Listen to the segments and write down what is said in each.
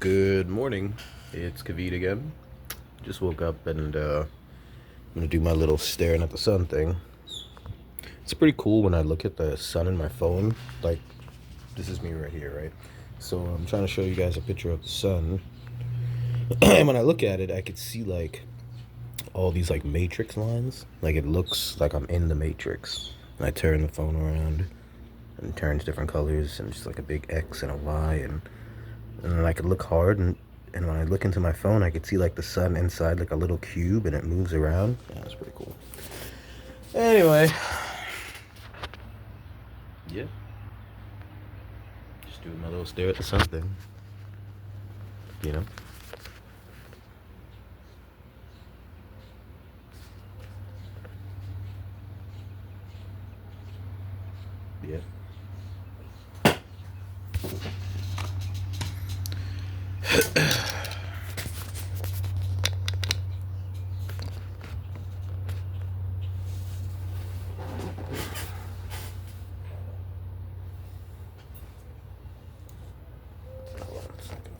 Good morning. It's Kavit again. Just woke up and I'm gonna do my little staring at the sun thing. It's pretty cool when I look at the sun in my phone. Like, this is me right here, right? So I'm trying to show you guys a picture of the sun. And when I look at it, I could see like all these like matrix lines. Like, it looks like I'm in the matrix. And I turn the phone around and it turns different colors and just like a big X and a Y, and then I could look hard, and when I look into my phone I could see like the sun inside like a little cube and it moves around. Yeah, that's pretty cool. Anyway, yeah, just doing my little stare at the sun thing, you know. Yeah. Hold on a second.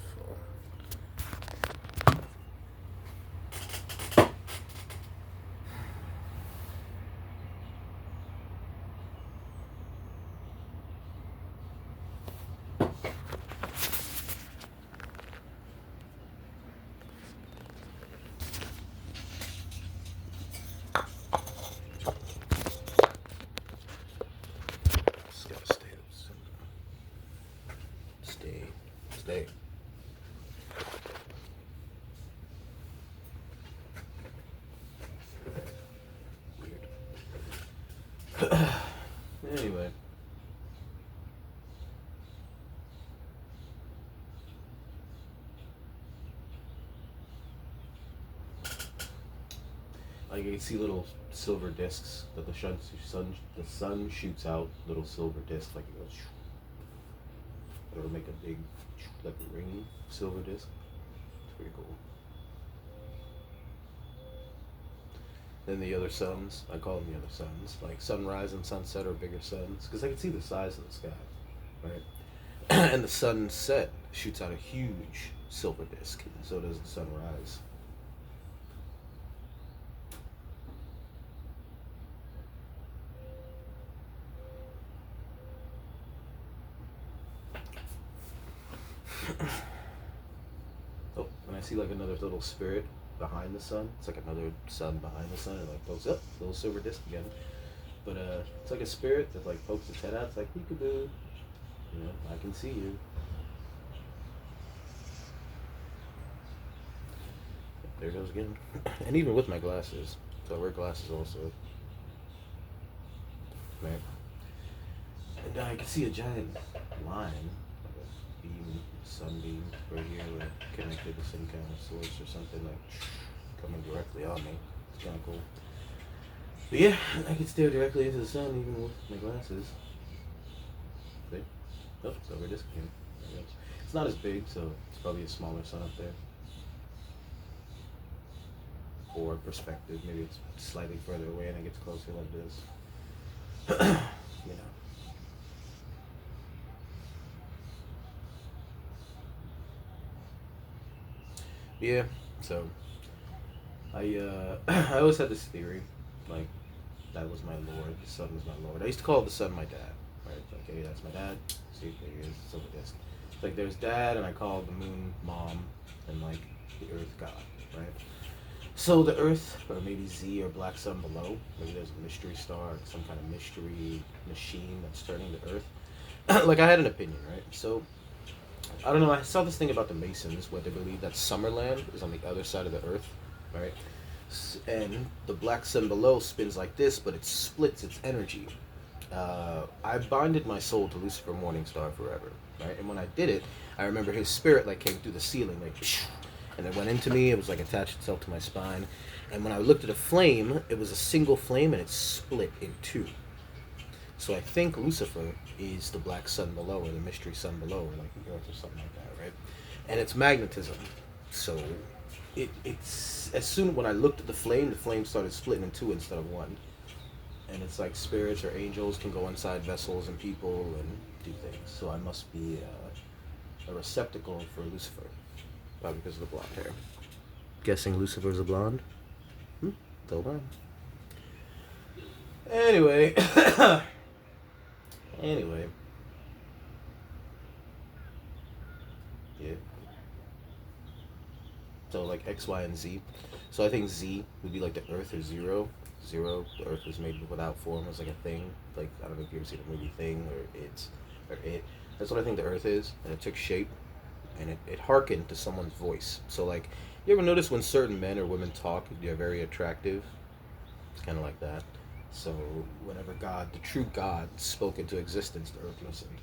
Just gotta stay up. Stay. Weird. Anyway. Like, you can see little silver discs that the sun shoots out, little silver discs, like it goes. It'll make a big, like a ring silver disc. It's pretty cool. Then the other suns, I call them the other suns. Like, sunrise and sunset are bigger suns because I can see the size of the sky, right? And the sunset shoots out a huge silver disc, and so does the sunrise. Oh, and I see like another little spirit behind the sun. It's like another sun behind the sun. It like pokes up, little silver disc again. But it's like a spirit that like pokes its head out. It's like, peekaboo, I can see you. There it goes again. And even with my glasses, so I wear glasses also. Right. And I can see a giant line, like a beam, sunbeam, right here, like connected to some kind of source or something, like coming directly on me. It's kind of cool. But yeah, I can stare directly into the sun even with my glasses. See? Oh, silver disc again. It's not as big, so it's probably a smaller sun up there. Or perspective, maybe it's slightly further away and it gets closer like this. you know. Yeah, so I always had this theory, like, that was my lord, the sun was my lord. I used to call the sun my dad, right? It's like, hey, that's my dad. See, there he is, silver disc. It's like, there's dad, and I call the moon mom, and like the earth god, right? So the earth, or maybe Z or black sun below, maybe there's a mystery star, some kind of mystery machine that's turning the earth. Like, I had an opinion, right? So I don't know. I saw this thing about the Masons where they believe that Summerland is on the other side of the Earth, right? And the black sun below spins like this, but it splits its energy. I binded my soul to Lucifer Morningstar forever, right? And when I did it, I remember his spirit like came through the ceiling, like, and it went into me. It was like attached itself to my spine. And when I looked at a flame, it was a single flame, and it split in two. So I think Lucifer is the black sun below, or the mystery sun below, or like the Earth or something like that, right? And it's magnetism. So it's as soon when I looked at the flame started splitting in two instead of one. And it's like spirits or angels can go inside vessels and people and do things. So I must be a receptacle for Lucifer. Probably because of the blonde hair. Guessing Lucifer's a blonde? Hold on. Anyway. Anyway. Yeah. So like X, Y, and Z. So I think Z would be like the Earth or zero. Zero, the Earth was made without form as like a thing. Like I don't know if you ever seen the movie Thing or It. That's what I think the Earth is, and it took shape, and it hearkened to someone's voice. So like, you ever notice when certain men or women talk, they're very attractive. It's kind of like that. So whenever God, the true God, spoke into existence, the Earth listened.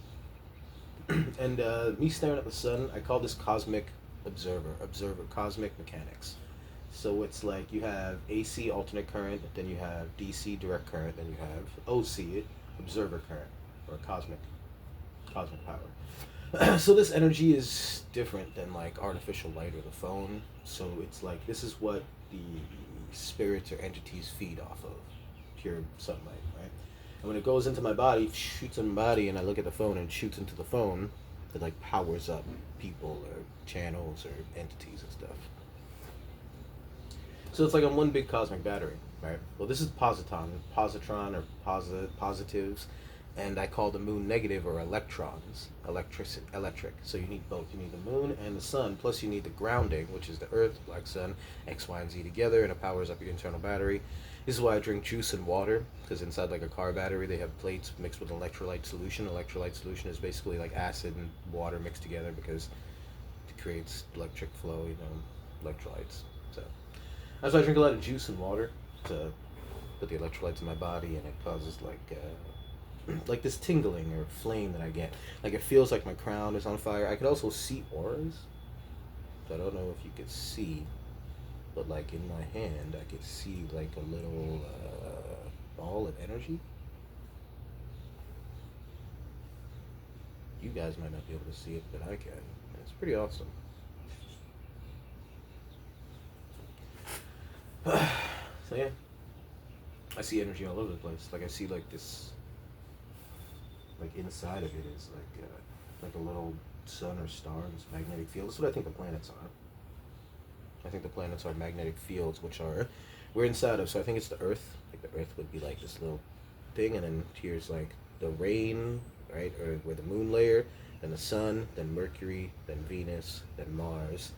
And me staring at the sun, I call this cosmic observer, cosmic mechanics. So it's like you have AC alternate current, then you have DC direct current, then you have OC observer current, or cosmic power. So this energy is different than like artificial light or the phone. So it's like this is what the spirits or entities feed off of, pure sunlight, right? And when it goes into my body, it shoots in my body, and I look at the phone and it shoots into the phone, it like powers up people or channels or entities and stuff. So it's like I'm one big cosmic battery, right? Well, this is positron or positives, and I call the moon negative or electrons, electric. So you need both. You need the moon and the sun, plus you need the grounding, which is the Earth, black sun, X, Y, and Z together, and it powers up your internal battery. This is why I drink juice and water, because inside like a car battery, they have plates mixed with electrolyte solution. Electrolyte solution is basically like acid and water mixed together because it creates electric flow, electrolytes. So that's why I drink a lot of juice and water to put the electrolytes in my body, and it causes like this tingling or flame that I get. Like it feels like my crown is on fire. I could also see auras. So I don't know if you could see, but like in my hand, I could see like a little ball of energy. You guys might not be able to see it, but I can. It's pretty awesome. So yeah, I see energy all over the place. Like I see like this, like inside of it is like a little sun or star in this magnetic field. That's what I think the planets are. I think the planets are magnetic fields, which are we're inside of. So I think it's the Earth. Like the Earth would be like this little thing, and then here's like the rain, right, or where the moon layer, then the sun, then Mercury, then Venus, then Mars,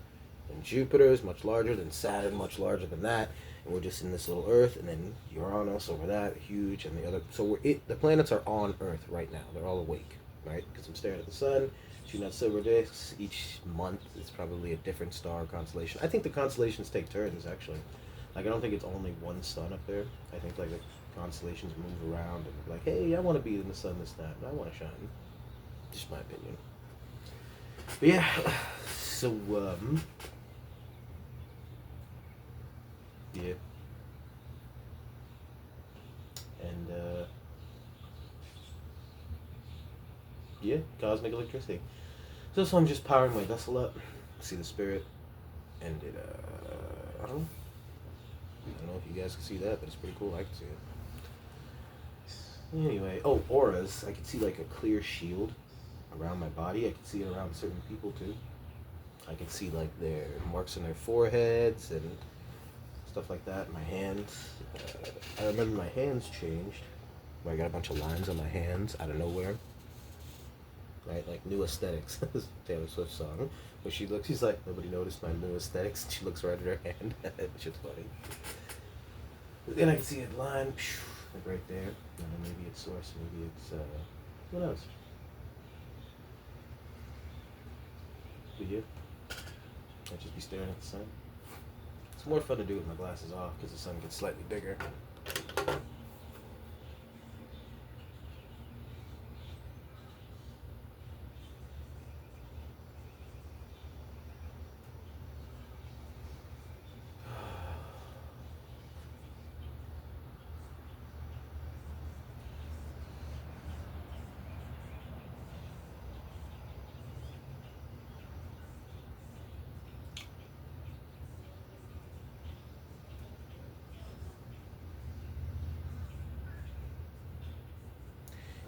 then Jupiter is much larger, then Saturn much larger than that, and we're just in this little Earth, and then Uranus over that, huge, and the other. So the planets are on Earth right now. They're all awake, right? Because I'm staring at the sun, shooting out silver discs. Each month it's probably a different star constellation. I think the constellations take turns actually. Like I don't think it's only one sun up there. I think like the constellations move around and like, hey, I want to be in the sun this time. I want to shine. Just my opinion. But yeah, so yeah, and yeah, cosmic electricity. So I'm just powering my vessel up. See the spirit, and it I don't know. I don't know if you guys can see that, but it's pretty cool. I can see it. Anyway, oh, auras. I can see like a clear shield around my body. I can see it around certain people too. I can see like their marks on their foreheads and stuff like that. My hands. I remember my hands changed. Where I got a bunch of lines on my hands out of nowhere. Right, like New Aesthetics, Taylor Swift song. Where she's like, nobody noticed my new aesthetics. She looks right at her hand. Shit's funny. Then I can see a line, like right there. Maybe it's source, maybe it's what else? But yeah, I'll just be staring at the sun. It's more fun to do with my glasses off because the sun gets slightly bigger.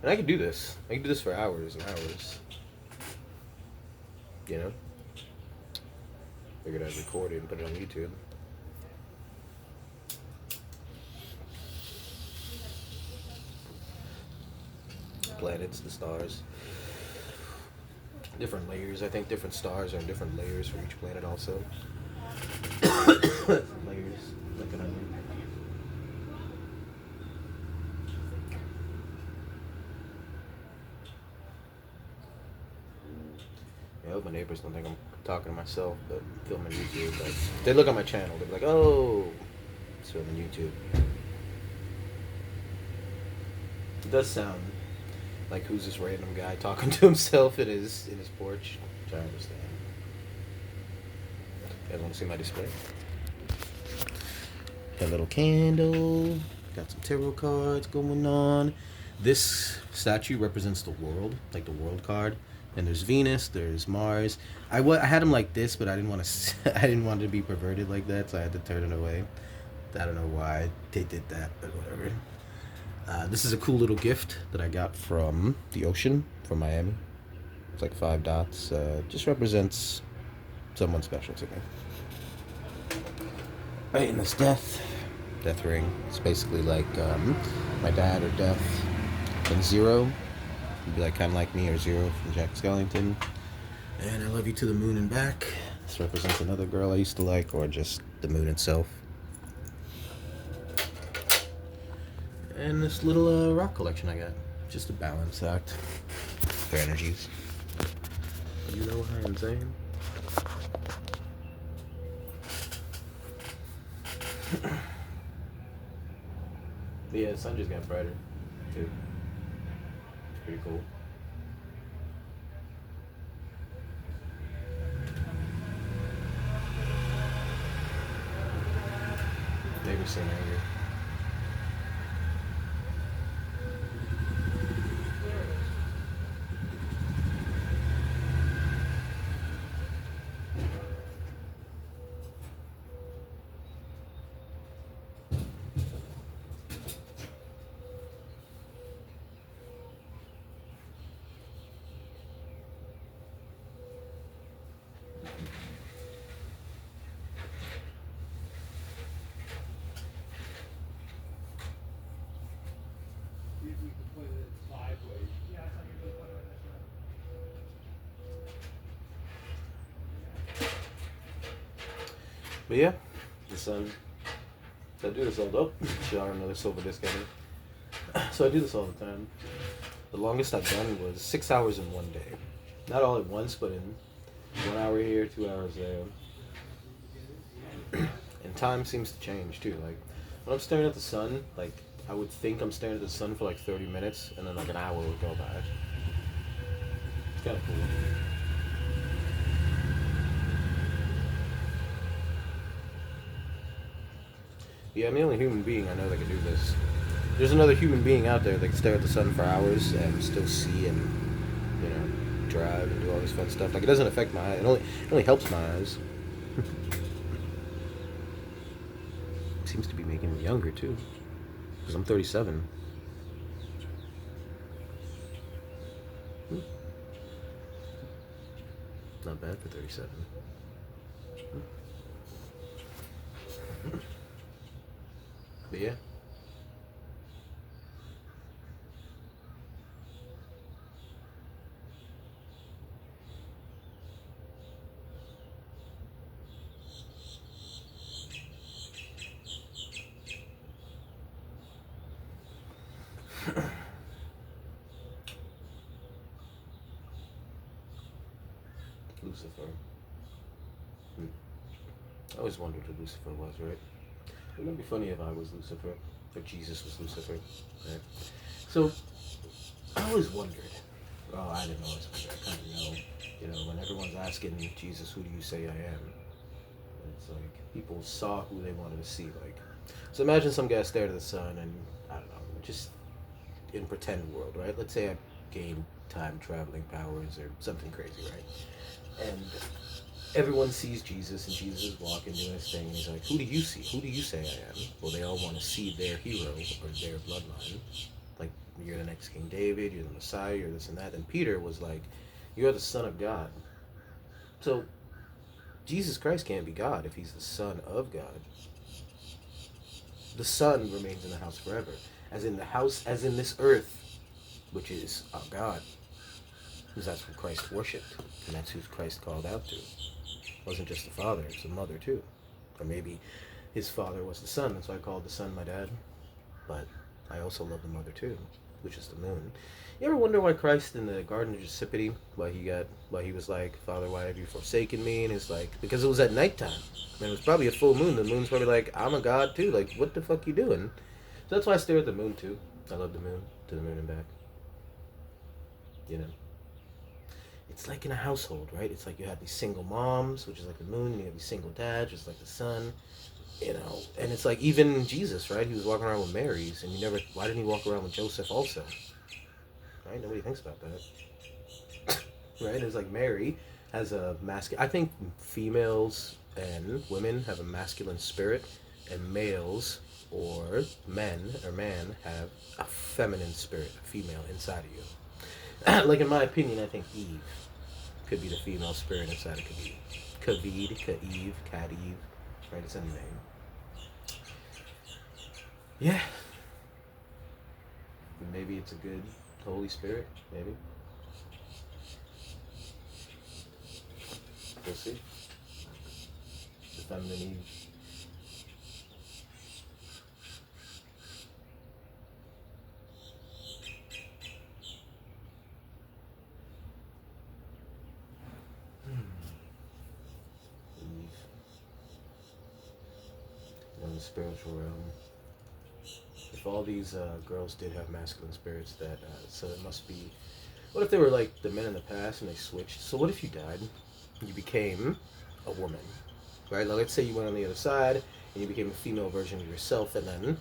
And I could do this. I could do this for hours and hours. You know? Figured I'd record it and put it on YouTube. Planets, the stars. Different layers. I think different stars are different layers for each planet also. Layers. Like an onion. Yeah, I hope my neighbors don't think I'm talking to myself, but filming YouTube. Like, they look at my channel, they'll be like, oh, it's filming YouTube. It does sound like who's this random guy talking to himself in his porch, which I understand. You guys want to see my display? Got a little candle. Got some tarot cards going on. This statue represents the world, like the world card. And there's Venus, there's Mars. I had them like this, but I didn't want to. I didn't want it to be perverted like that, so I had to turn it away. I don't know why they did that, but whatever. This is a cool little gift that I got from the ocean, from Miami. It's like 5 dots. Just represents someone special to me. Right, and this death ring. It's basically like my dad or death. And Zero. You'd be like kind of like me or Zero from Jack Skellington. And I love you to the moon and back. This represents another girl I used to like, or just the moon itself. And this little rock collection I got. Just a balance act for energies. You know what I'm saying? But yeah, the sun just got brighter, too. It's pretty cool. Maybe seem angry. But yeah, the sun. I do this all the shower another silver disc at it. So I do this all the time. The longest I've done was 6 hours in one day. Not all at once, but in 1 hour here, 2 hours there. And time seems to change too. Like when I'm staring at the sun, like I would think I'm staring at the sun for like 30 minutes, and then like an hour would go by. It's kind of cool. Yeah, I'm the only human being I know that can do this. There's another human being out there that can stare at the sun for hours and still see and, you know, drive and do all this fun stuff. Like, it doesn't affect my eye. It only helps my eyes. Seems to be making me younger, too. Because I'm 37. Not bad for 37. But yeah. Lucifer. I always wondered who Lucifer was, right? Wouldn't it be funny if I was Lucifer? If Jesus was Lucifer? Right? So, I always wondered. Oh, I didn't know. I kind of know. You know, when everyone's asking me, Jesus, who do you say I am? And it's like, people saw who they wanted to see. Like, so imagine some guy stared at the sun and, I don't know, just in pretend world, right? Let's say I gain time traveling powers or something crazy, right? And everyone sees Jesus, and Jesus is walking, doing his thing, and he's like, who do you see? Who do you say I am? Well, they all want to see their hero or their bloodline. Like, you're the next King David, you're the Messiah, you're this and that. And Peter was like, you're the Son of God. So, Jesus Christ can't be God if he's the Son of God. The Son remains in the house forever, as in the house, as in this earth, which is our God, because that's what Christ worshipped, and that's who Christ called out to. It wasn't just the Father; it's the Mother too, or maybe his Father was the Son. That's why I called the Son my dad. But I also love the Mother too, which is the moon. You ever wonder why Christ in the Garden of Gethsemane, why he was like, Father, why have you forsaken me? And it's like, because it was at nighttime. And it was probably a full moon. The moon's probably like, I'm a god too. Like, what the fuck you doing? So that's why I stare at the moon too. I love the moon, to the moon and back. You know? It's like in a household, right? It's like you have these single moms, which is like the moon, and you have these single dads, which is like the sun. You know, and it's like even Jesus, right? He was walking around with Mary's, and why didn't he walk around with Joseph also? Right? Nobody thinks about that. Right? It's like Mary has a masculine. I think females and women have a masculine spirit, and males or men or man have a feminine spirit, a female inside of you. Like in my opinion, I think Eve could be the female spirit inside of Kaved. Kaved, Kaeve, Kadeve. Right? It's in the name. Yeah. Maybe it's a good Holy Spirit. Maybe. We'll see. The feminine Eve. Eve. In the spiritual realm. If all these girls did have masculine spirits, so it must be. What if they were like the men in the past and they switched? So what if you died, and you became a woman, right? Like, let's say you went on the other side and you became a female version of yourself, and then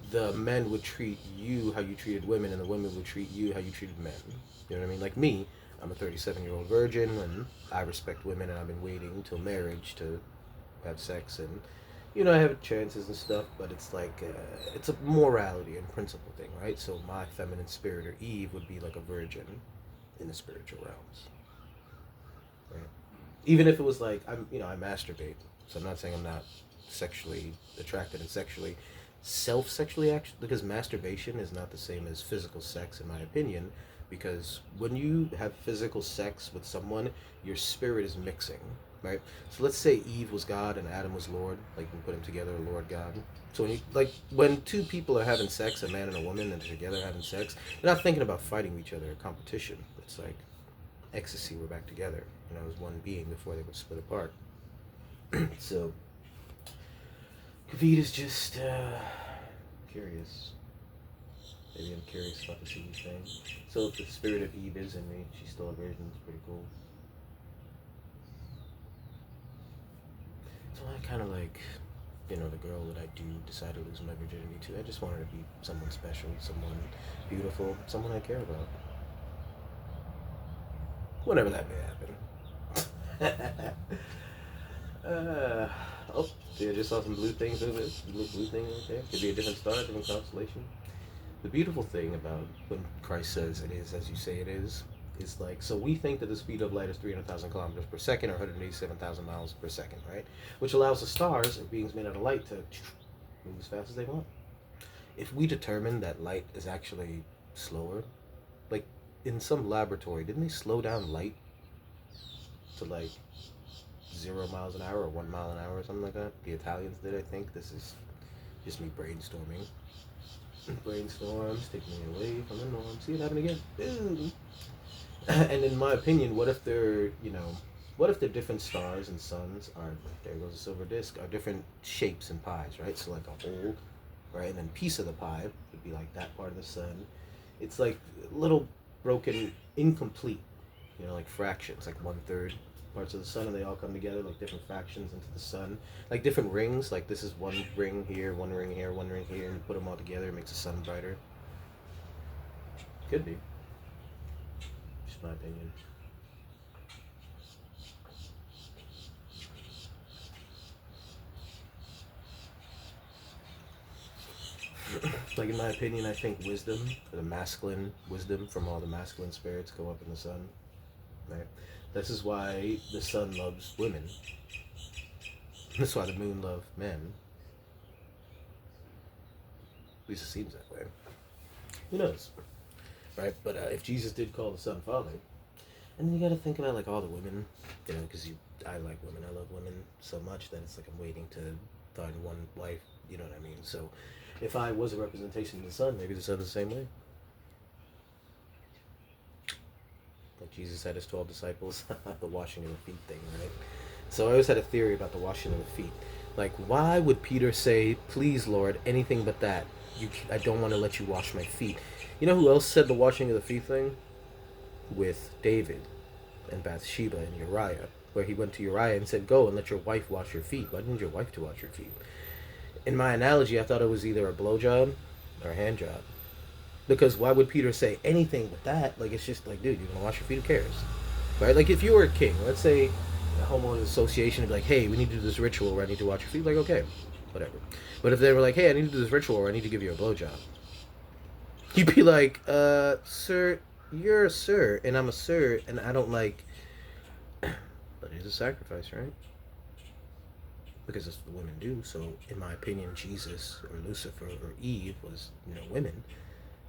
the men would treat you how you treated women, and the women would treat you how you treated men. You know what I mean? Like me, I'm a 37-year-old virgin, and I respect women, and I've been waiting until marriage to have sex, and I have chances and stuff, but it's like it's a morality and principle thing, right? So my feminine spirit or Eve would be like a virgin in the spiritual realms, right? Even if it was like I masturbate, so I'm not saying I'm not sexually attracted and sexually actually, because masturbation is not the same as physical sex, in my opinion, because when you have physical sex with someone, your spirit is mixing, right? So let's say Eve was God and Adam was Lord, like we put them together, Lord God. So when two people are having sex, a man and a woman, and they're together having sex, they're not thinking about fighting each other or competition. It's like ecstasy, we're back together, as one being before they would split apart. So Kaved is just curious. Maybe I'm curious about the Eve thing. So if the spirit of Eve is in me, she's still a virgin. It's pretty cool. So I kind of like, the girl that I do decide to lose my virginity to. I just want her to be someone special, someone beautiful, someone I care about. Whenever that may happen. Oh, see, I just saw some blue things over there. Blue thing right there. Could be a different star, different constellation. The beautiful thing about when Christ says it is as you say it is like, so we think that the speed of light is 300,000 kilometers per second or 187,000 miles per second, right? Which allows the stars, or beings made out of light, to move as fast as they want. If we determine that light is actually slower, like in some laboratory, didn't they slow down light to like 0 miles an hour or 1 mile an hour or something like that? The Italians did, I think. This is just me brainstorming. Brainstorms take me away from the norm. See it happen again. Boom. And in my opinion, what if they're different stars and suns are, there goes a silver disc, are different shapes and pies, right? So like a whole, right, and then piece of the pie would be like that part of the sun. It's like little broken, incomplete, like fractions, like 1/3 parts of the sun, and they all come together like different fractions into the sun, like different rings. Like this is one ring here, one ring here, one ring here, and you put them all together, it makes the sun brighter. Could be. Just my opinion. Like in my opinion, I think wisdom, the masculine wisdom from all the masculine spirits go up in the sun, right? This is why the sun loves women. That's why the moon loves men. At least it seems that way. Who knows? Right? But if Jesus did call the sun Father, and then you got to think about like all the women, because I like women. I love women so much that it's like I'm waiting to find one wife. You know what I mean? So, if I was a representation of the sun, maybe the sun is the same way. Like Jesus had his 12 disciples, the washing of the feet thing, right? So I always had a theory about the washing of the feet. Like, why would Peter say, "Please, Lord, anything but that. I don't want to let you wash my feet." You know who else said the washing of the feet thing? With David and Bathsheba and Uriah, where he went to Uriah and said, "Go and let your wife wash your feet." Why didn't your wife to wash your feet? In my analogy, I thought it was either a blowjob or a hand job. Because why would Peter say anything but that? Like, it's just like, dude, you want to wash your feet? Who cares? Right? Like, if you were a king, let's say a homeowners association would be like, "Hey, we need to do this ritual where I need to wash your feet." Like, okay, whatever. But if they were like, "Hey, I need to do this ritual where I need to give you a blowjob," you'd be like, "Sir, you're a sir, and I'm a sir, and I don't like..." But it's a sacrifice, right? Because that's what women do. So, in my opinion, Jesus or Lucifer or Eve was, women.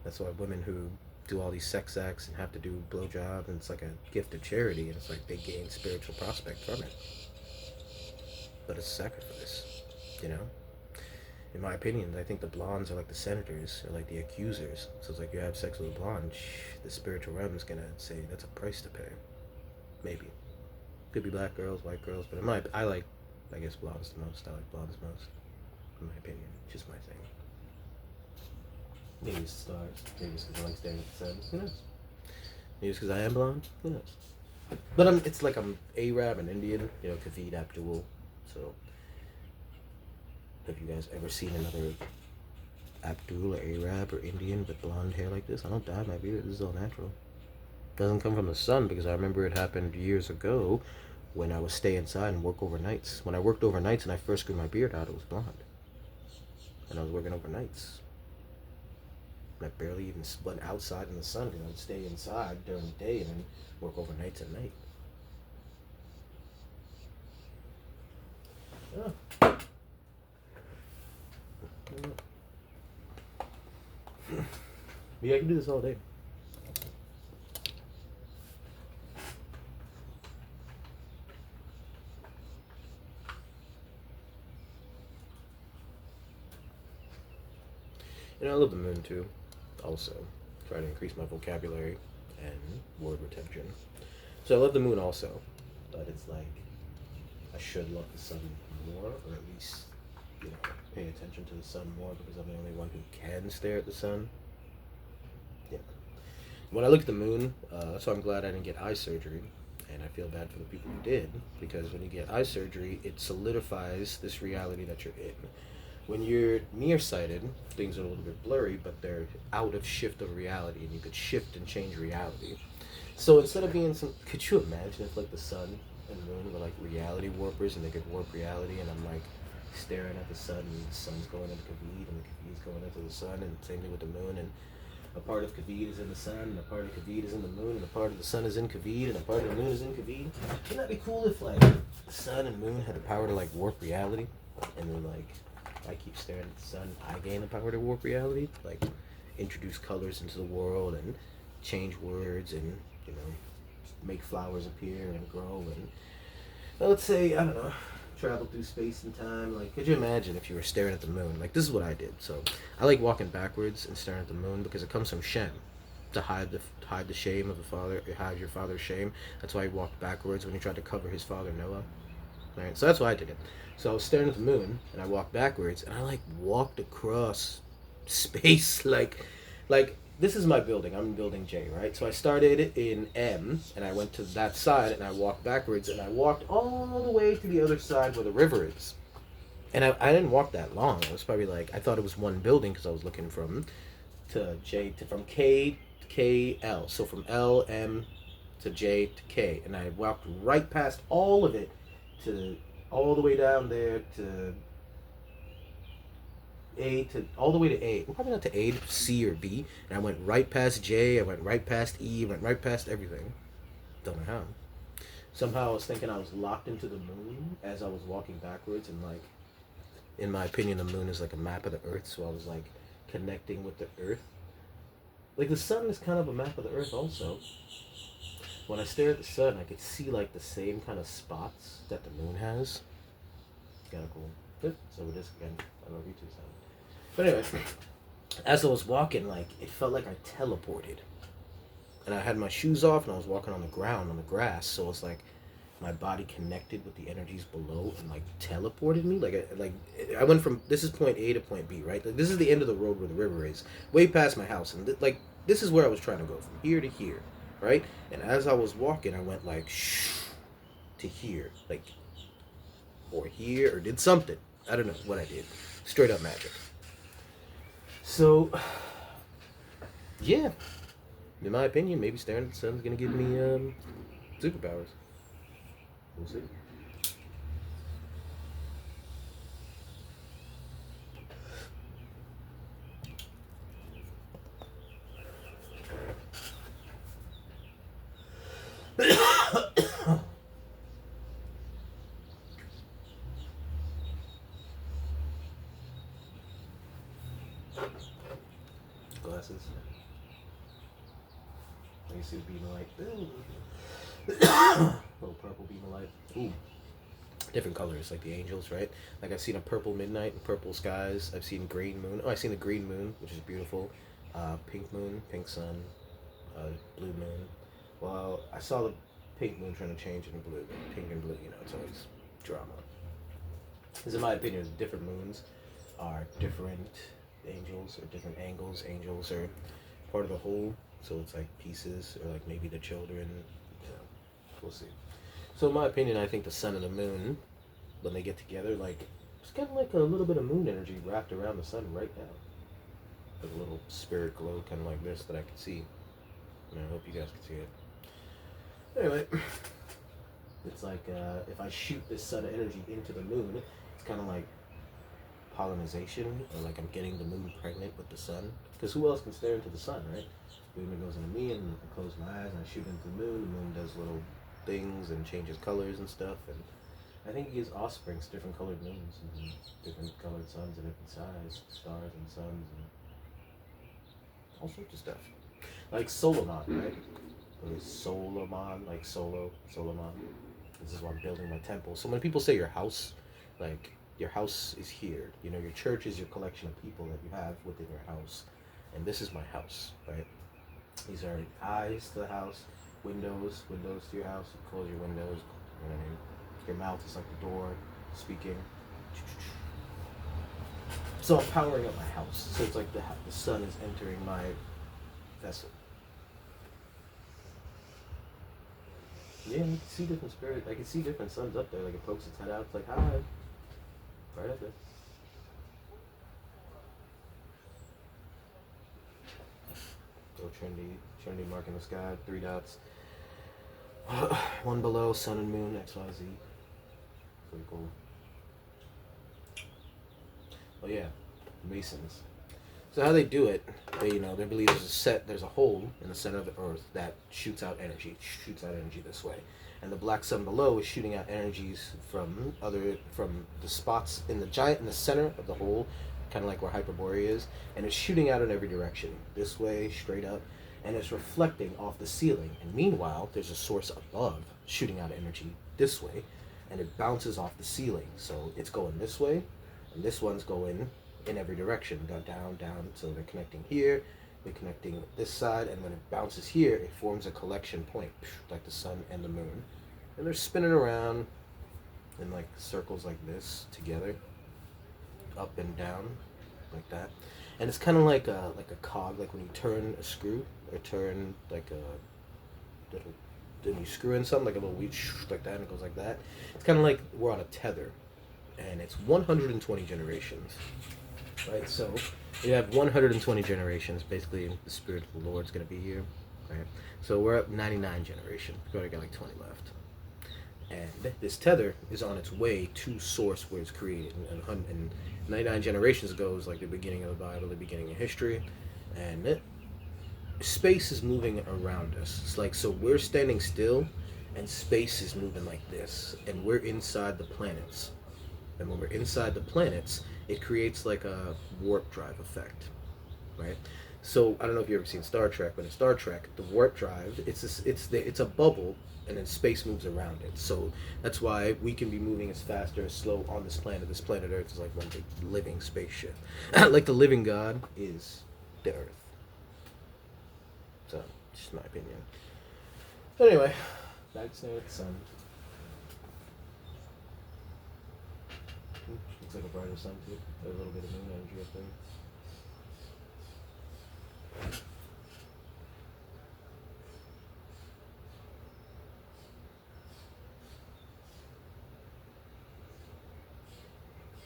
That's why women who do all these sex acts and have to do blowjobs, and it's like a gift of charity, and it's like they gain spiritual prospect from it. But it's a sacrifice, you know? In my opinion, I think the blondes are like the senators, or like the accusers. So it's like you have sex with a blonde, the spiritual realm is gonna say that's a price to pay. Maybe. Could be black girls, white girls, but I guess blondes the most. I like blondes most, in my opinion. Just my thing. Maybe it's the stars. Maybe it's because I like staring at the sun. Who knows? Maybe it's because I am blonde. Who knows? But it's like I'm Arab and Indian. Kaved Abdul. So, have you guys ever seen another Abdul or Arab or Indian with blonde hair like this? I don't dye my beard. This is all natural. Doesn't come from the sun, because I remember it happened years ago when I would stay inside and work overnights. When I worked overnights and I first grew my beard out, it was blonde. And I was working overnights. I barely even went outside in the sun, because I would stay inside during the day and then work overnights at night. Yeah. Yeah, I can do this all day. I love the moon too. Also, try to increase my vocabulary and word retention. So I love the moon also, but it's like I should love the sun more, or at least pay attention to the sun more, because I'm the only one who can stare at the sun. Yeah. When I look at the moon, that's why I'm glad I didn't get eye surgery, and I feel bad for the people who did, because when you get eye surgery, it solidifies this reality that you're in. When you're nearsighted, things are a little bit blurry, but they're out of shift of reality, and you could shift and change reality. So instead of being could you imagine if like the sun and moon were like reality warpers, and they could warp reality, and I'm like staring at the sun, and the sun's going into Kaved, and the Kaved's going into the sun, and same thing with the moon, and a part of Kaved is in the sun, and a part of Kaved is in the moon, and a part of the sun is in Kaved, and a part of the moon is in Kaved. Wouldn't that be cool if like the sun and moon had the power to like warp reality, and then like I keep staring at the sun, I gain the power to warp reality, like introduce colors into the world and change words, and make flowers appear and grow, and let's say, I don't know, travel through space and time. Like, could you imagine if you were staring at the moon? Like, this is what I did. So I like walking backwards and staring at the moon, because it comes from Shem, to hide the shame of the father, hide your father's shame. That's why he walked backwards when he tried to cover his father Noah. Right? So that's why I did it. So I was staring at the moon, and I walked backwards, and I like walked across space, like this is my building. I'm in building J, right? So I started in M, and I went to that side, and I walked backwards, and I walked all the way to the other side where the river is. And I didn't walk that long. It was probably like, I thought it was one building, because I was looking from K to K L. So from L, M to J to K. And I walked right past all of it to all the way down there to A, to all the way to A. Well, probably not to A, to C or B. And I went right past J, I went right past E, went right past everything. Don't know how. Somehow I was thinking I was locked into the moon as I was walking backwards, and like, in my opinion, the moon is like a map of the earth, so I was like connecting with the earth. Like the sun is kind of a map of the earth also. When I stare at the sun, I could see like the same kind of spots that the moon has. It's kind of cool. Yep. So it is again. I love YouTube sound. But anyway, as I was walking, like it felt like I teleported, and I had my shoes off, and I was walking on the ground on the grass. So it's like my body connected with the energies below and like teleported me. I went from, this is point A to point B, right? Like this is the end of the road where the river is, way past my house, and like this is where I was trying to go, from here to here, right? And as I was walking, I went like shh to here, like, or here, or did something. I don't know what I did. Straight up magic. So, yeah, in my opinion, maybe staring at the sun's gonna give me superpowers. We'll see. Glasses. You see the beam of light. Little purple beam of light. Ooh. Different colors, like the angels, right? Like I've seen a purple midnight and purple skies. I've seen green moon. Oh, I've seen the green moon, which is beautiful. Pink moon, pink sun, blue moon. Well, I saw the pink moon trying to change into blue. Pink and blue, you know, it's always drama. Because in my opinion, different moons are different angels, or different angles. Angels are part of the whole, so it's like pieces, or like maybe the children. You know, we'll see. So in my opinion, I think the sun and the moon, when they get together, like, it's kind of like a little bit of moon energy wrapped around the sun right now. Like a little spirit glow, kind of like this, that I can see. And I hope you guys can see it. Anyway, it's like if I shoot this sun energy into the moon, it's kind of like pollination, or like I'm getting the moon pregnant with the sun. Because who else can stare into the sun, right? The moon goes into me, and I close my eyes and I shoot into the moon does little things and changes colors and stuff. And I think it gives offsprings different colored moons and different colored suns and different size stars and suns and all sorts of stuff. Like Solomon, right? Or Solomon, like Solomon. This is why I'm building my temple. So when people say your house, like your house is here. You know, your church is your collection of people that you have within your house. And this is my house, right? These are eyes to the house, windows to your house. You close your windows, you know what I mean? Your mouth is like the door, speaking. So I'm powering up my house. So it's like the sun is entering my vessel. Yeah, you can see different spirits. I can see different suns up there. Like it pokes its head out. It's like, hi. Right up there. Go Trinity mark in the sky, 3 dots. One below, sun and moon, XYZ. Pretty cool. Oh yeah, Masons. So how they do it, they believe there's a hole in the center of the earth that shoots out energy this way. And the black sun below is shooting out energies from the spots in the center of the hole, kind of like where Hyperborea is, and it's shooting out in every direction, this way, straight up, and it's reflecting off the ceiling. And meanwhile, there's a source above shooting out energy this way, and it bounces off the ceiling. So it's going this way, and this one's going in every direction, down. So they're connecting here, they're connecting this side, and when it bounces here, it forms a collection point, like the sun and the moon, and they're spinning around in like circles like this together, up and down, like that. And it's kind of like a cog, like when you turn a screw, or turn like a little, then you screw in something, like a little wheel, like that, and it goes like that. It's kind of like we're on a tether, and it's 120 generations. Right, so you have 120 generations. Basically, the spirit of the Lord's going to be here. Right, so we're up 99 generations. We've only got like 20 left. And this tether is on its way to source where it's created. And 99 generations ago is like the beginning of the Bible, the beginning of history. And space is moving around us. It's like, so we're standing still, and space is moving like this, and we're inside the planets. And when we're inside the planets, it creates like a warp drive effect, right? So I don't know if you've ever seen Star Trek, but in Star Trek, the warp drive, it's a bubble, and then space moves around it. So that's why we can be moving as fast or as slow on this planet. This planet Earth is like one big living spaceship. Like the living God is the Earth. So, just my opinion. Anyway, back to the sun. Looks like a brighter sun too. There's a little bit of moon energy up there.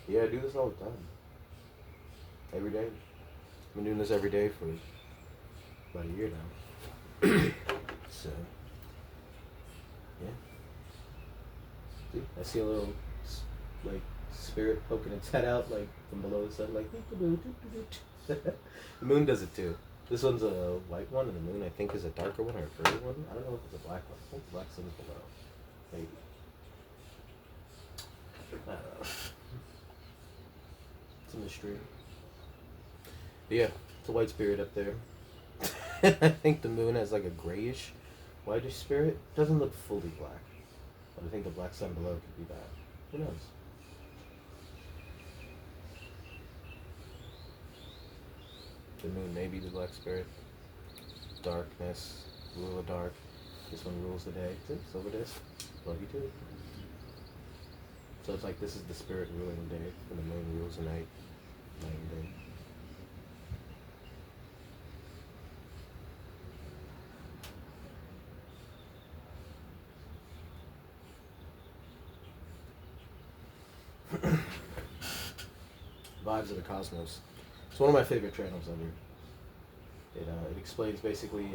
Yeah, I do this all the time. Every day. I've been doing this every day for about a year now. So, yeah. See, I see a little, like, spirit poking its head out, like, from below the sun, like, the moon does it too. This one's a white one, and the moon, I think, is a darker one or a gray one. I don't know if it's a black one. I think the black sun's below. Maybe. I don't know. It's a mystery. But yeah, it's a white spirit up there. I think the moon has like a grayish, whitish spirit. Doesn't look fully black. But I think the black sun below could be that. Who knows? The moon may be the black spirit. Darkness, rule of dark. This one rules the day. See, so it is. Love you too. So it's like this is the spirit ruling the day, and the moon rules the night. Night and day. Vibes of the Cosmos. It's one of my favorite channels ever. It explains basically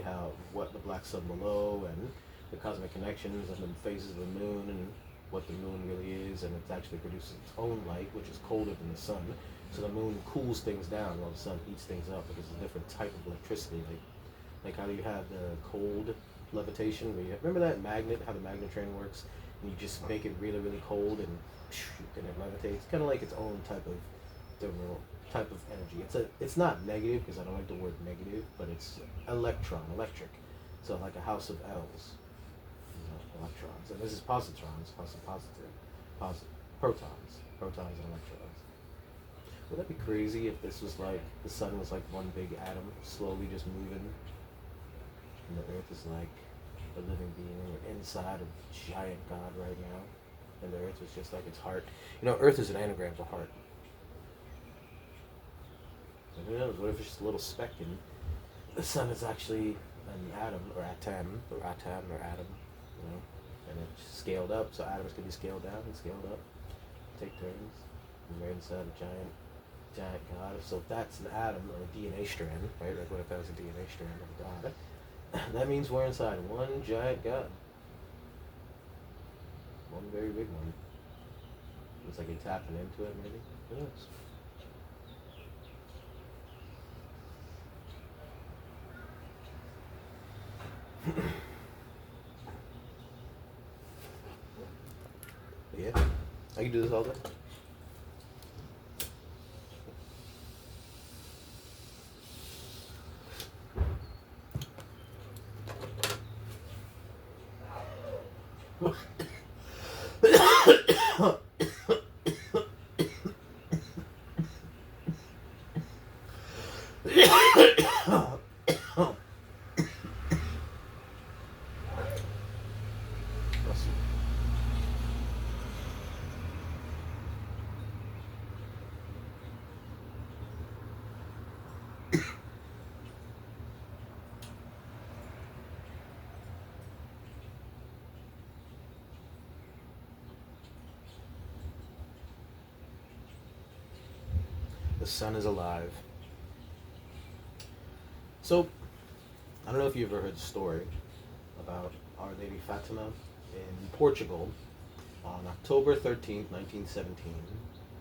what the black sun below and the cosmic connections and the phases of the moon and what the moon really is, and it actually produces its own light, which is colder than the sun. So the moon cools things down while the sun heats things up because it's a different type of electricity. Like how you have the cold levitation, where remember that magnet, how the magnet train works, and you just make it really, really cold and it levitates. It's kind of like its own type of energy. It's not negative because I don't like the word negative, but it's electric. So like a house of L's, electrons, and this is positrons, protons and electrons. Would that be crazy if this was like the sun was like one big atom slowly just moving, and the Earth is like a living being? We're inside a giant God right now, and the Earth is just like its heart. Earth is an anagram of heart. And who knows? What if it's just a little speck and the sun is actually an atom or atom, and it's scaled up, so atoms can be scaled down and scaled up, take turns, and we're inside a giant God. So if that's an atom or a DNA strand, right? Like what if that was a DNA strand of a God? That means we're inside one giant God. One very big one. Looks like you're tapping into it, maybe. Who knows? Yeah, I can do this all day. The sun is alive. So, I don't know if you ever heard the story about Our Lady Fatima in Portugal on October 13th, 1917,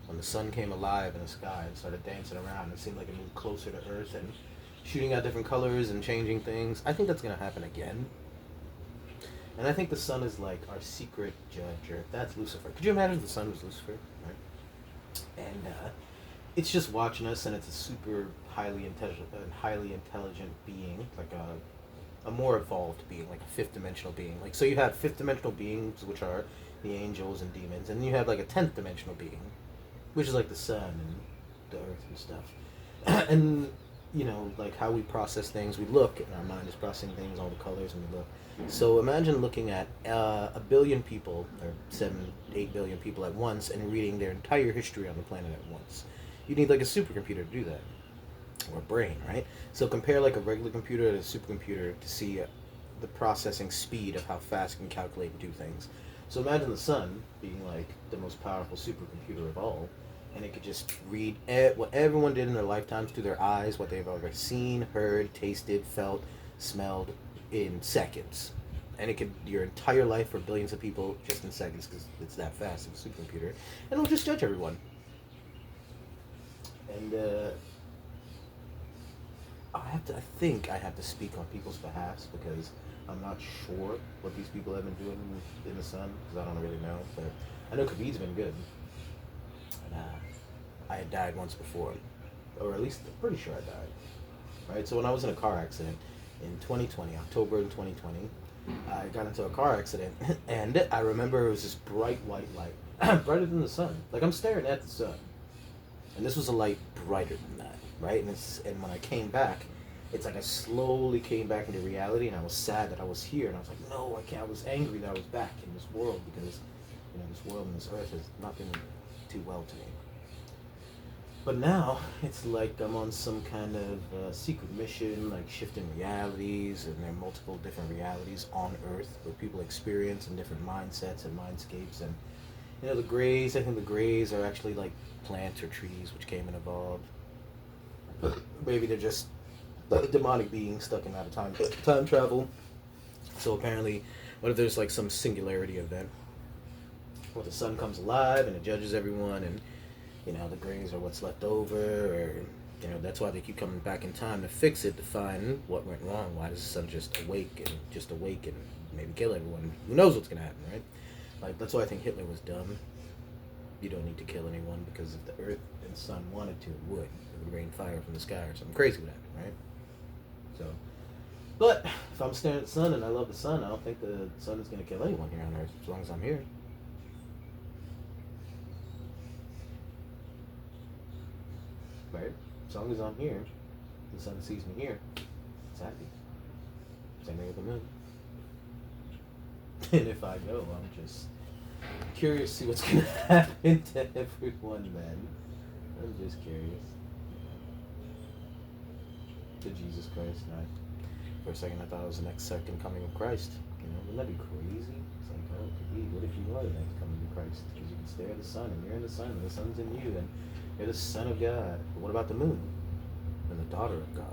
when the sun came alive in the sky and started dancing around. It seemed like it moved closer to Earth and shooting out different colors and changing things. I think that's going to happen again. And I think the sun is like our secret judge, or that's Lucifer. Could you imagine if the sun was Lucifer, right? And it's just watching us, and it's a super highly intelligent being, like a more evolved being, like a fifth dimensional being. Like, so you have fifth dimensional beings, which are the angels and demons, and then you have like a 10th dimensional being, which is like the sun and the earth and stuff. And you know, like how we process things, we look, and our mind is processing things, all the colors, and we look. So imagine looking at a billion people, or 7, 8 billion people at once, and reading their entire history on the planet at once. You need like a supercomputer to do that, or a brain, right? So compare like a regular computer to a supercomputer to see the processing speed of how fast it can calculate and do things. So imagine the sun being like the most powerful supercomputer of all, and it could just read what everyone did in their lifetimes through their eyes, what they've ever seen, heard, tasted, felt, smelled in seconds. And it could your entire life for billions of people just in seconds because it's that fast. It's a supercomputer, and it'll just judge everyone. And I think I have to speak on people's behalfs because I'm not sure what these people have been doing in the sun because I don't really know. But I know Khabib's been good. And I had died once before, or at least I'm pretty sure I died. Right. So when I was in a car accident in 2020, October in 2020, I got into a car accident, and I remember it was this bright white light, brighter than the sun. Like I'm staring at the sun, and this was a light brighter than that, right? And when I came back, it's like I slowly came back into reality, and I was sad that I was here, and I was like, no, I can't. I was angry that I was back in this world because, you know, this world and this earth has not been too well to me. But now it's like I'm on some kind of secret mission, like shifting realities, and there are multiple different realities on Earth where people experience in different mindsets and mindscapes. And you know, the Greys. I think the Greys are actually like plants or trees which came and evolved. Maybe they're just demonic beings stuck in out of time travel. So apparently, what if there's like some singularity event where the sun comes alive and it judges everyone, and you know the Greys are what's left over, or you know that's why they keep coming back in time to fix it, to find what went wrong. Why does the sun just awake and maybe kill everyone? Who knows what's gonna happen, right? Like that's why I think Hitler was dumb. You don't need to kill anyone because if the Earth and Sun wanted to, it would. It would rain fire from the sky or something crazy would happen, right? So, but if I'm staring at the sun and I love the sun, I don't think the sun is going to kill anyone here on Earth as long as I'm here. Right? As long as I'm here, the sun sees me here, it's happy. Same thing with the moon. And if I go, I'm just curious to see what's going to happen to everyone then. I'm just curious. To Jesus Christ. And for a second, I thought it was the next second coming of Christ. You know, wouldn't that be crazy? It's like, oh, it could be. What if you are the next coming of Christ? Because you can stare at the sun, and you're in the sun, and the sun's in you, and you're the Son of God. But what about the moon? And the daughter of God?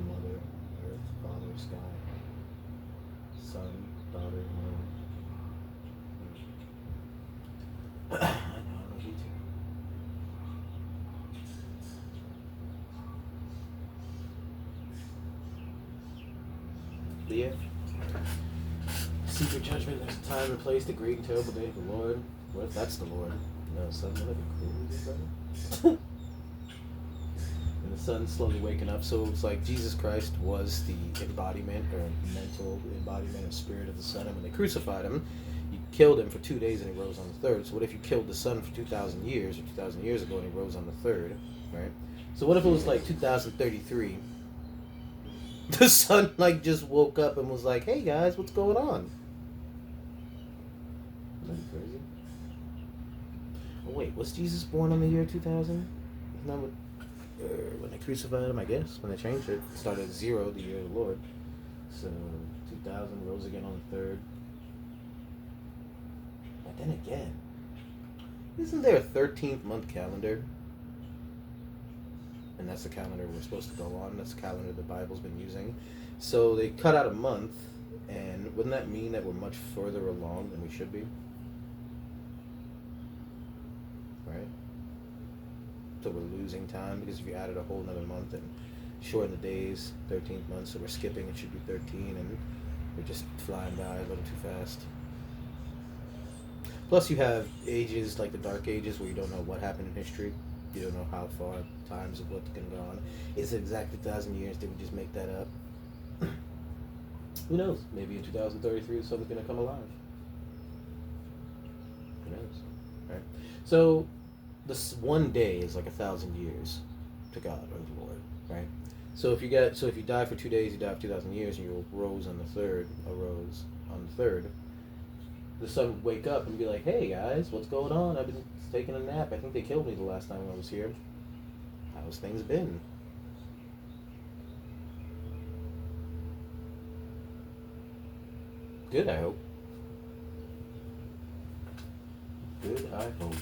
Mother, earth, father, sky, son, daughter, moon. I know, I love you too. But yeah, secret judgment, there's a time and place, the great and terrible day of the Lord. What if that's the Lord? No, son, would that be crazy, brother? And the sun's slowly waking up. So it's like Jesus Christ was the embodiment or mental embodiment of spirit of the sun. And when they crucified him, you killed him for 2 days and he rose on the third. So what if you killed the sun for 2,000 years or 2,000 years ago and he rose on the third, right? So what if it was like 2033? The sun like just woke up and was like, "Hey guys, what's going on?" Isn't that crazy? Oh wait, was Jesus born on the year 2000? Isn't that what? When they crucified him, I guess. When they changed it, it started at 0, the year of the Lord. So 2000 rose again on the third. But then again, isn't there a 13th month calendar? And that's the calendar we're supposed to go on. That's the calendar the Bible's been using. So they cut out a month, and wouldn't that mean that we're much further along than we should be? Right? so we're losing time because if you added a whole another month and shorten the days, 13th month, so we're skipping, it should be 13, and we're just flying by a little too fast. Plus, you have ages like the Dark Ages where you don't know what happened in history. You don't know how far times of what's going to go on. Is it exactly 1,000 years? Did we just make that up? Who knows? Maybe in 2033 something's going to come alive. Who knows? Right? So, this one day is like 1,000 years to God or the Lord, right? So if you die for 2 days, you die for 2,000 years, and you arose on the third, the sun would wake up and be like, "Hey guys, what's going on? I've been taking a nap. I think they killed me the last time I was here. How's things been?" Good, I hope. Good, I hope.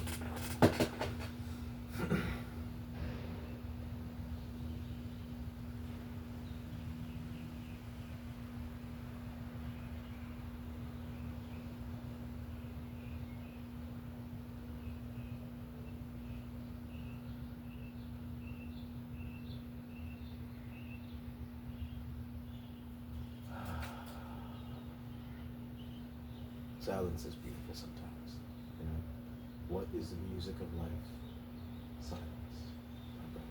Silence is beautiful sometimes. You know, what is the music of life? Silence, my brother.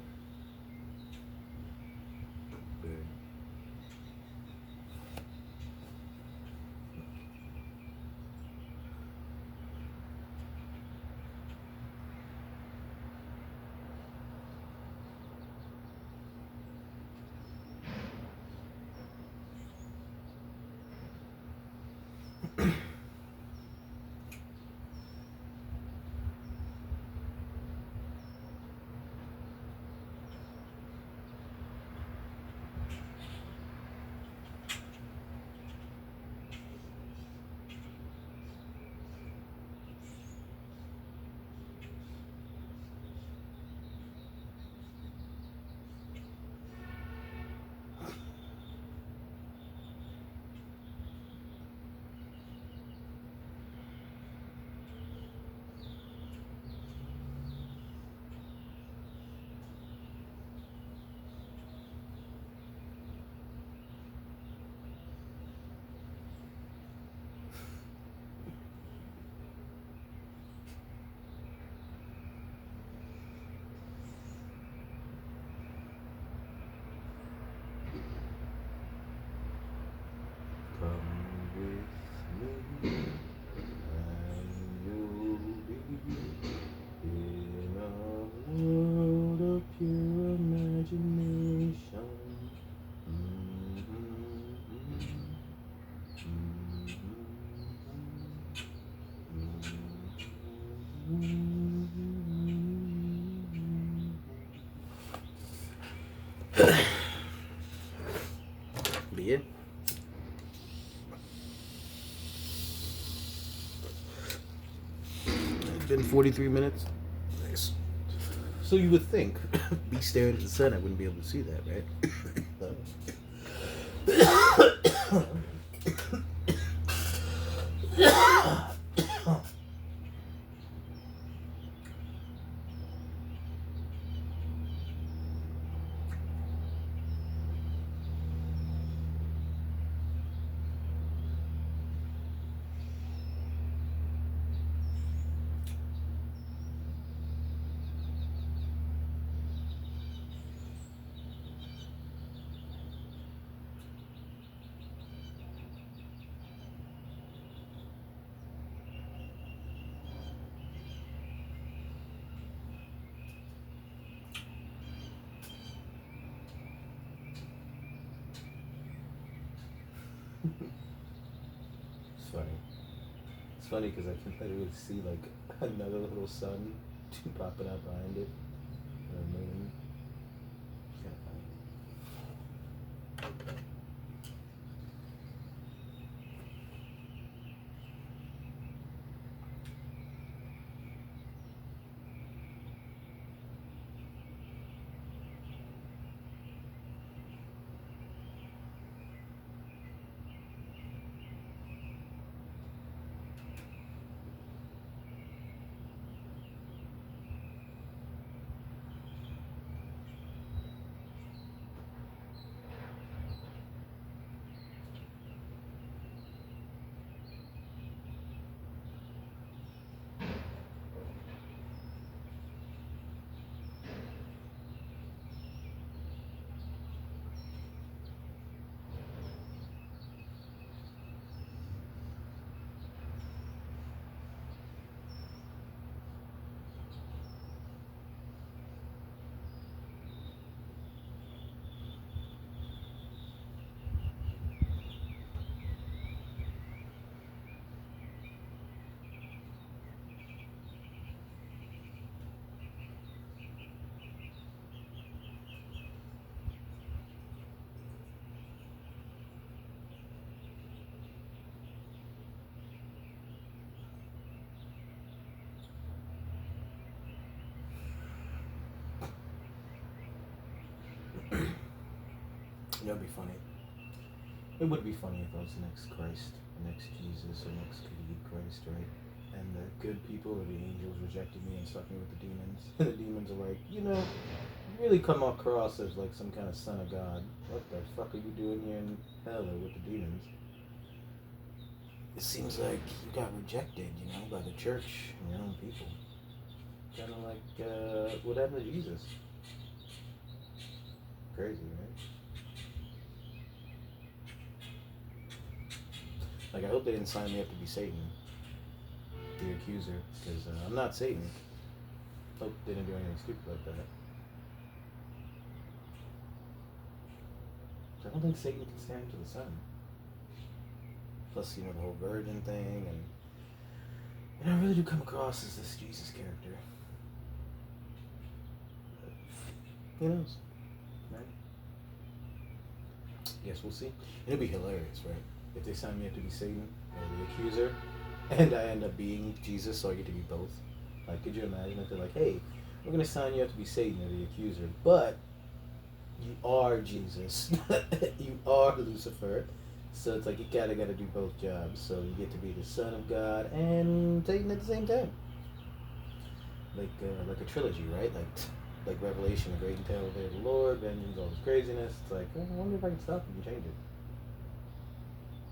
Good. Come with me, and you'll be in a world of pure imagination. But yeah. It's been 43 minutes. Nice. So you would think, me staring at the sun, I wouldn't be able to see that, right? It's funny. It's funny because I can literally see like another little sun popping out behind it. And a moon. It's kind of funny. That'd be funny. It would be funny if I was the next Christ, the next Jesus, or next Christ, right? And the good people or the angels rejected me and stuck me with the demons. And the demons are like, you really come across as like some kind of son of God. What the fuck are you doing here in hell or with the demons? It seems like you got rejected, by the church and your own people. Kind of like what happened to Jesus. Crazy, right? Like, I hope they didn't sign me up to be Satan, the accuser, because I'm not Satan. Hope they didn't do anything stupid like that. I don't think Satan can stand to the sun. Plus, the whole virgin thing, and I really do come across as this Jesus character. But who knows, right? Yes, we'll see. It'll be hilarious, right? If they sign me up to be Satan or the accuser, and I end up being Jesus, so I get to be both. Like, could you imagine if they're like, hey, we're going to sign you up to be Satan or the accuser, but you are Jesus. You are Lucifer. So it's like you gotta do both jobs. So you get to be the Son of God and Satan at the same time. Like a trilogy, right? Like Revelation, the great and terrible day of the Lord, vengeance, all this craziness. It's like, I wonder if I can stop it and change it.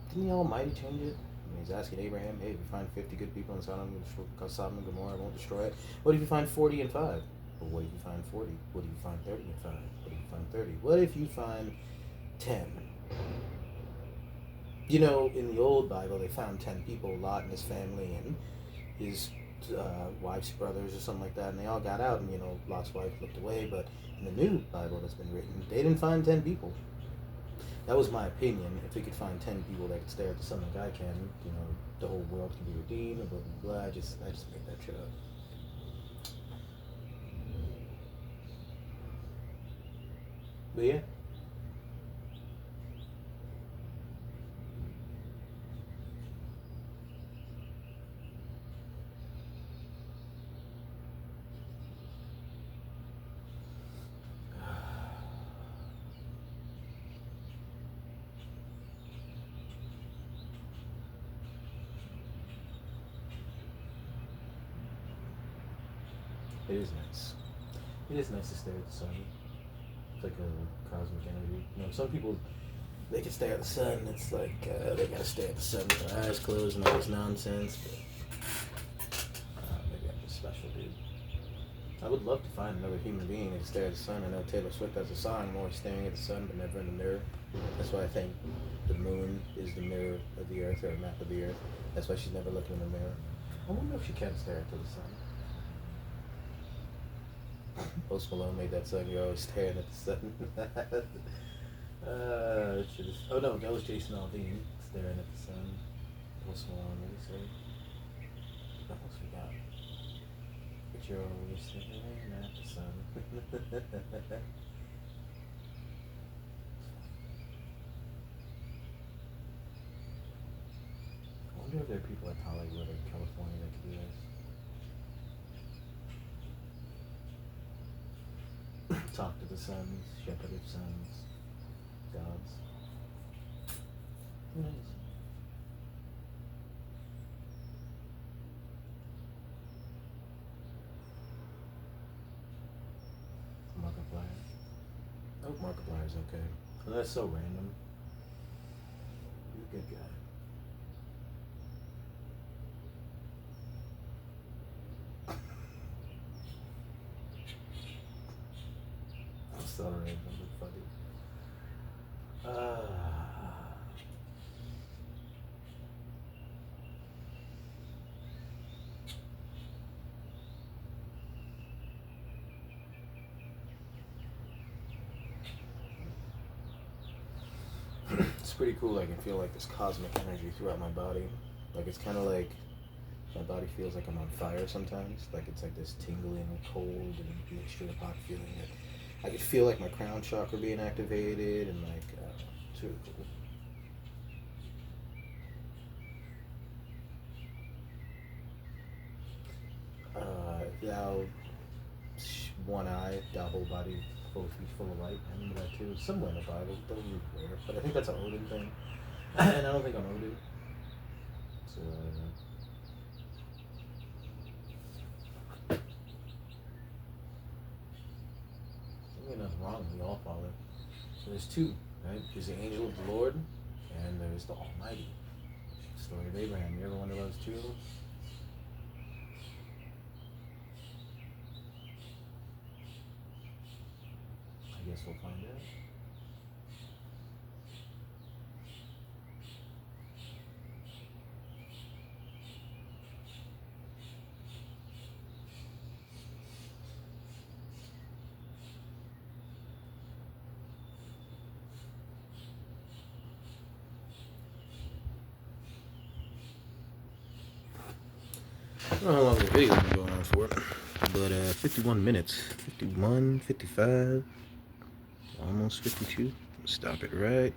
Didn't the Almighty change it? He's asking Abraham, hey, if you find 50 good people in Sodom and Gomorrah, I won't destroy it. What if you find 40 and 5? Well, what if you find 40? What if you find 30 and 5? What if you find 30? What if you find 10? In the old Bible, they found 10 people, Lot and his family and his wife's brothers or something like that, and they all got out, and, Lot's wife looked away, but in the new Bible that's been written, they didn't find 10 people. That was my opinion. If we could find 10 people that could stare at the sun like I can, the whole world can be redeemed, blah, blah, blah. I just made that shit up. But yeah. It is nice. It is nice to stare at the sun. It's like a cosmic energy. Some people, they can stare at the sun. It's like they gotta stare at the sun with their eyes closed and all this nonsense. But maybe I'm just special, dude. I would love to find another human being that can stare at the sun. I know Taylor Swift has a song, I'm always staring at the sun, but never in the mirror. That's why I think the moon is the mirror of the earth, or a map of the earth. That's why she's never looking in the mirror. I wonder if she can stare at the sun. Post Malone made that song, you're always staring at the sun. Oh no, that was Jason Aldean, staring at the sun. Post Malone, what did he say? I almost forgot. But you're always staring at the sun. I wonder if there are people like Hollywood or California that could do this. Talk to the suns, shepherd of sons, gods. Who knows? Markiplier. I hope Markiplier's okay. Well, that's so random. He's a good guy. I'm sorry, I'm funny. It's pretty cool. I can feel like this cosmic energy throughout my body. Like it's kind of like my body feels like I'm on fire sometimes. Like it's like this tingling, cold, and mixture of hot feeling. That I could feel like my crown chakra being activated, and like it's really cool. Thou one eye, thou whole body full of light. I remember that too. It's somewhere in the Bible. Don't remember where, but I think that's an Odin thing. And I don't think I'm Odin. So ain't nothing wrong. We all fall in. So there's two, right? There's the angel of the Lord, and there's the Almighty. Story of Abraham. You ever wonder those two? I guess we'll find out. I don't know how long the video has been going on for, but 51 minutes. 51, 55, almost 52. Stop it right